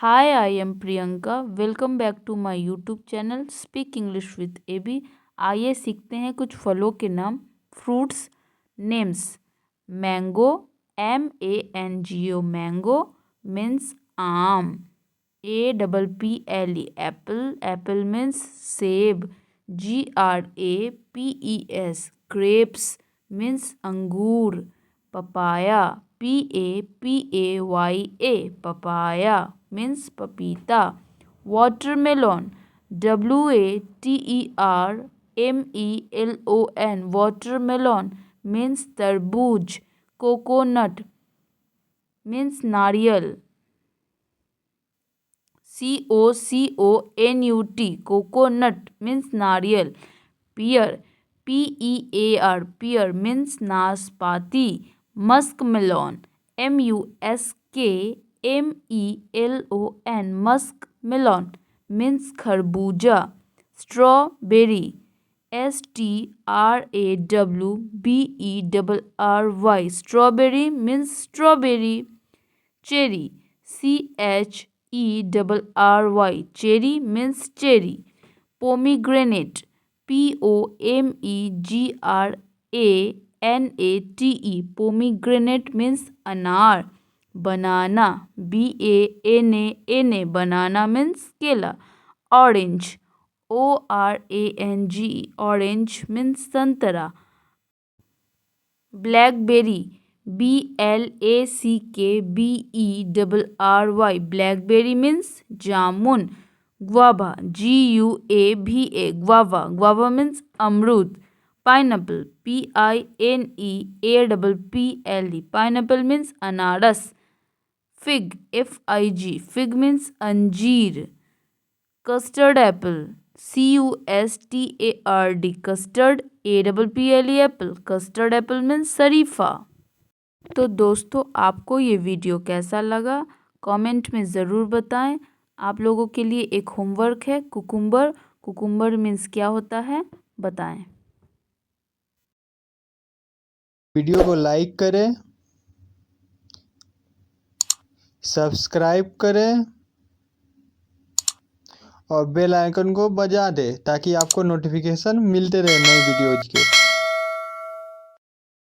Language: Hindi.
Hi, I am Priyanka. Welcome back to my YouTube channel Speak English with AB. आइए सीखते हैं कुछ फलों के नाम। Fruits names. Mango MANGO mango means आम। APPLE एप्पल एप्पल मीन्स सेब। GRAPES ग्रेप्स मीन्स अंगूर। पपाया PAPAYA पपाया मीन्स पपीता। वाटरमेलन WATERMELON वाटरमेलन मीन्स तरबूज। कोकोनट मीन्स नारियल। COCONUT कोकोनट मीन्स नारियल। पियर PEAR मीन्स नाशपाती। मस्कमेलन MUSKMELON मस्कमेलन मीन्स खरबूजा। Strawberry STRAWBERRY strawberry means strawberry. Cherry CHERRY cherry means cherry. Pomegranate POMEGRANATE pomegranate means अनार। बनाना BANANA बनाना मीन्स केला। ऑरेंज ORANGE ऑरेंज मीन्स संतरा। ब्लैकबेरी BLACKBERRY ब्लैकबेरी मीन्स जामुन। गुआवा GUAVA गुआवा मीन्स अमरूद। पाइनएप्पल PINEAPPLE पाइनएप्पल मीन्स अनारस। फिग FIG फिग मीन्स अंजीर। Custard Apple CUSTARD custard APPLE Apple custard Apple means शरीफा। तो दोस्तों, आपको ये वीडियो कैसा लगा कमेंट में ज़रूर बताएं। आप लोगों के लिए एक होमवर्क है। कुकुम्बर मीन्स क्या होता है बताएं। वीडियो को लाइक करें, सब्सक्राइब करें और बेल आइकन को बजा दें ताकि आपको नोटिफिकेशन मिलते रहे नई वीडियोज़ के।